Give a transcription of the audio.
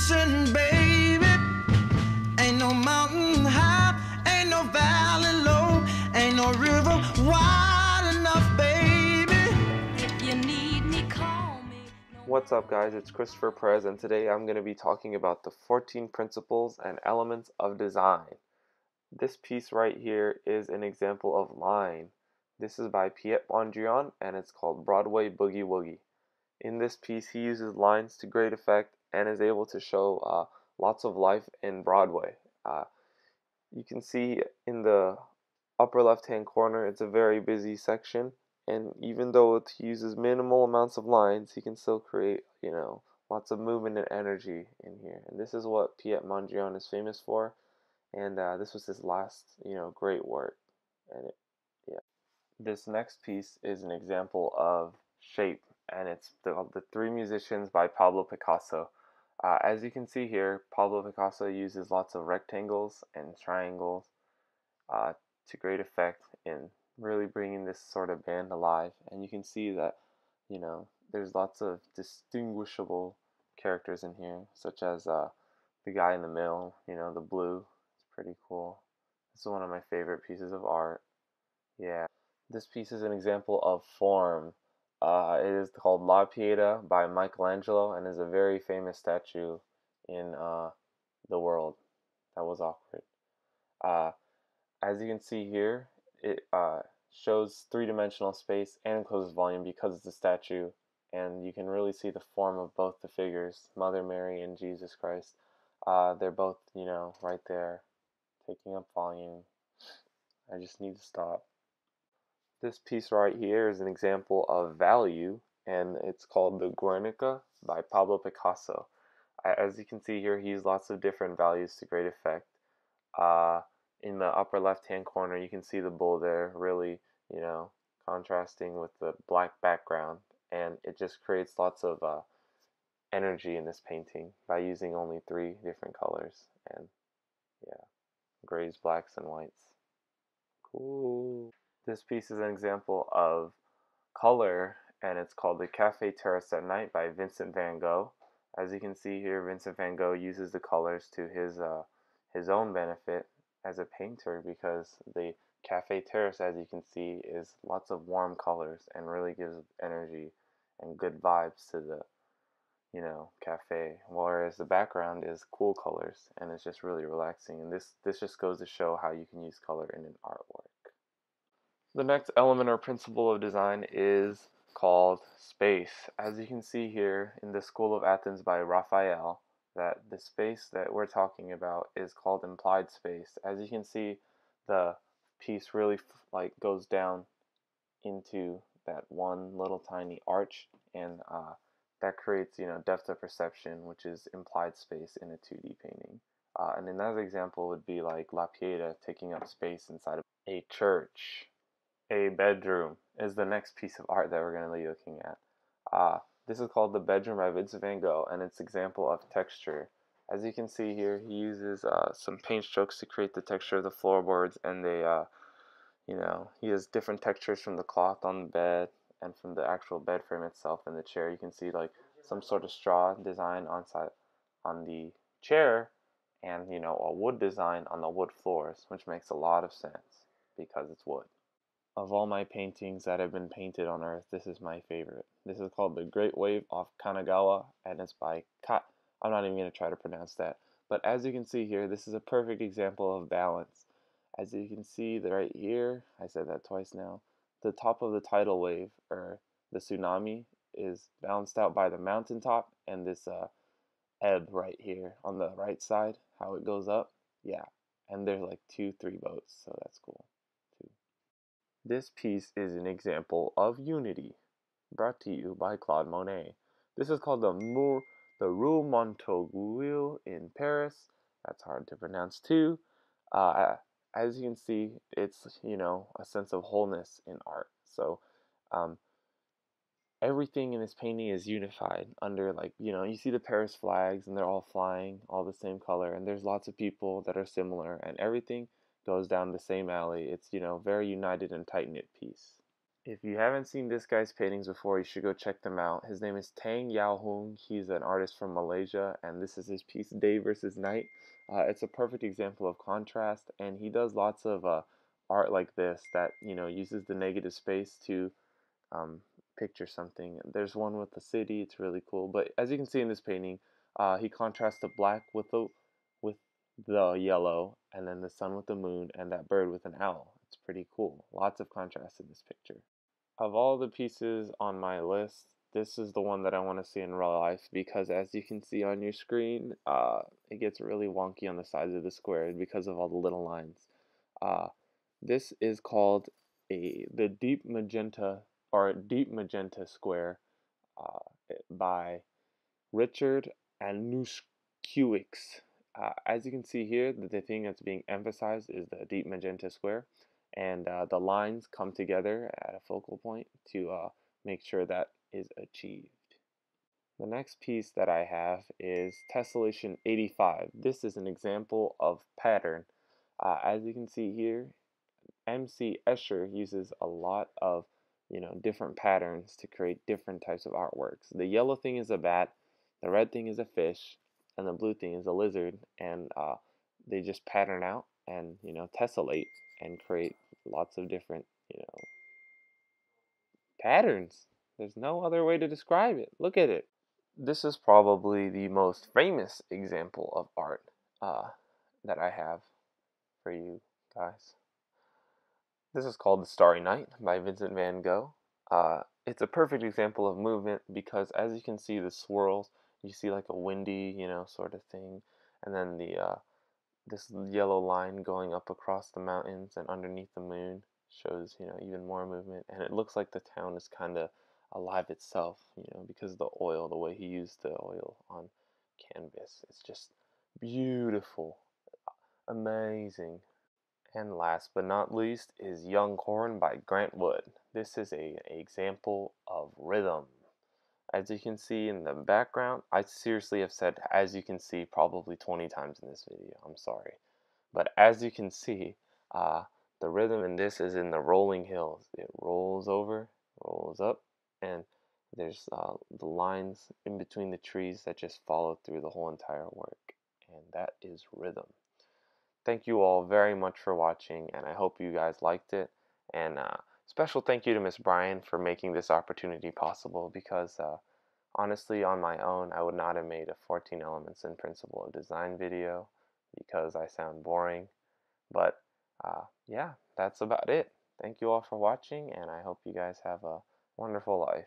listen, baby. Ain't no mountain high, ain't no valley low, ain't no river wide enough, baby. If you need me, call me. What's up, guys? It's Christopher Perez, and today I'm going to be talking about the 14 principles and elements of design. This piece right here is an example of line. This is by Piet Mondrian, and it's called Broadway Boogie-Woogie. In this piece, he uses lines to great effect and is able to show lots of life in Broadway. You can see in the upper left-hand corner, it's a very busy section, and even though it uses minimal amounts of lines, he can still create, lots of movement and energy in here. And this is what Piet Mondrian is famous for, and this was his last, great work. And this next piece is an example of shape, and it's the Three Musicians by Pablo Picasso. As you can see here, Pablo Picasso uses lots of rectangles and triangles to great effect in really bringing this sort of band alive. And you can see that, there's lots of distinguishable characters in here, such as the guy in the middle, the blue. It's pretty cool. This is one of my favorite pieces of art. Yeah. This piece is an example of form. It is called La Pieta by Michelangelo and is a very famous statue in the world. That was awkward. As you can see here, it shows three-dimensional space and encloses volume because it's a statue, and you can really see the form of both the figures, Mother Mary and Jesus Christ. They're both, right there, taking up volume. I just need to stop. This piece right here is an example of value, and it's called the Guernica by Pablo Picasso. As you can see here, he used lots of different values to great effect. In the upper left-hand corner, you can see the bull there, really, contrasting with the black background, and it just creates lots of energy in this painting by using only 3 different colors, and grays, blacks, and whites. Cool. This piece is an example of color, and it's called the Cafe Terrace at Night by Vincent van Gogh. As you can see here, Vincent van Gogh uses the colors to his own benefit as a painter, because the Cafe Terrace, as you can see, is lots of warm colors and really gives energy and good vibes to the cafe, whereas the background is cool colors and it's just really relaxing. And this just goes to show how you can use color in an artwork. The next element or principle of design is called space. As you can see here in the School of Athens by Raphael, that the space that we're talking about is called implied space. As you can see, the piece really goes down into that one little tiny arch, and that creates depth of perception, which is implied space in a 2D painting. And another example would be like La Pieta taking up space inside of a church. A bedroom is the next piece of art that we're going to be looking at. This is called The Bedroom by Vincent van Gogh, and it's an example of texture. As you can see here, he uses some paint strokes to create the texture of the floorboards, and he has different textures from the cloth on the bed and from the actual bed frame itself and the chair. You can see like some sort of straw design on the chair, and a wood design on the wood floors, which makes a lot of sense because it's wood. Of all my paintings that have been painted on Earth, this is my favorite. This is called The Great Wave off Kanagawa, and it's by I'm not even going to try to pronounce that. But as you can see here, this is a perfect example of balance. As you can see right here, I said that twice now, the top of the tidal wave, or the tsunami, is balanced out by the mountaintop, and this ebb right here on the right side, how it goes up, and there's like 2-3 boats, so that's cool. This piece is an example of unity, brought to you by Claude Monet. This is called the Rue Montorgueil in Paris. That's hard to pronounce too. As you can see, it's a sense of wholeness in art. So everything in this painting is unified under you see the Paris flags, and they're all flying, all the same color, and there's lots of people that are similar, and everything goes down the same alley. It's very united and tight-knit piece. If you haven't seen this guy's paintings before, you should go check them out. His name is Tang Hoong. He's an artist from Malaysia, and this is his piece Day versus Night. It's a perfect example of contrast, and he does lots of art like this that uses the negative space to um, picture something. There's one with the city. It's really cool. But as you can see in this painting, he contrasts the black with the yellow, and then the sun with the moon, and that bird with an owl. It's pretty cool. Lots of contrast in this picture. Of all the pieces on my list, this is the one that I want to see in real life because as you can see on your screen, it gets really wonky on the sides of the square because of all the little lines. Uh, this is called the deep magenta square by Richard Anuszkiewicz. As you can see here, the thing that's being emphasized is the deep magenta square, and the lines come together at a focal point to make sure that is achieved. The next piece that I have is Tesselation 85. This is an example of pattern. As you can see here, M.C Escher uses a lot of different patterns to create different types of artworks. The yellow thing is a bat, the red thing is a fish, and the blue thing is a lizard, and they just pattern out and tessellate and create lots of different patterns. There's no other way to describe it. Look at it. This is probably the most famous example of art that I have for you guys. This is called The Starry Night by Vincent van Gogh. It's a perfect example of movement because as you can see the swirls, you see like a windy, sort of thing, and then this yellow line going up across the mountains and underneath the moon shows, even more movement, and it looks like the town is kind of alive itself, because of the oil, the way he used the oil on canvas. It's just beautiful, amazing. And last but not least is Young Corn by Grant Wood. This is an example of rhythm. As you can see in the background, I seriously have said as you can see probably 20 times in this video. I'm sorry. But as you can see, the rhythm in this is in the rolling hills. It rolls over, rolls up, and there's the lines in between the trees that just follow through the whole entire work. And that is rhythm. Thank you all very much for watching, and I hope you guys liked it. And special thank you to Miss Bryan for making this opportunity possible because honestly, on my own, I would not have made a 14 Elements in Principle of Design video because I sound boring. But yeah, that's about it. Thank you all for watching, and I hope you guys have a wonderful life.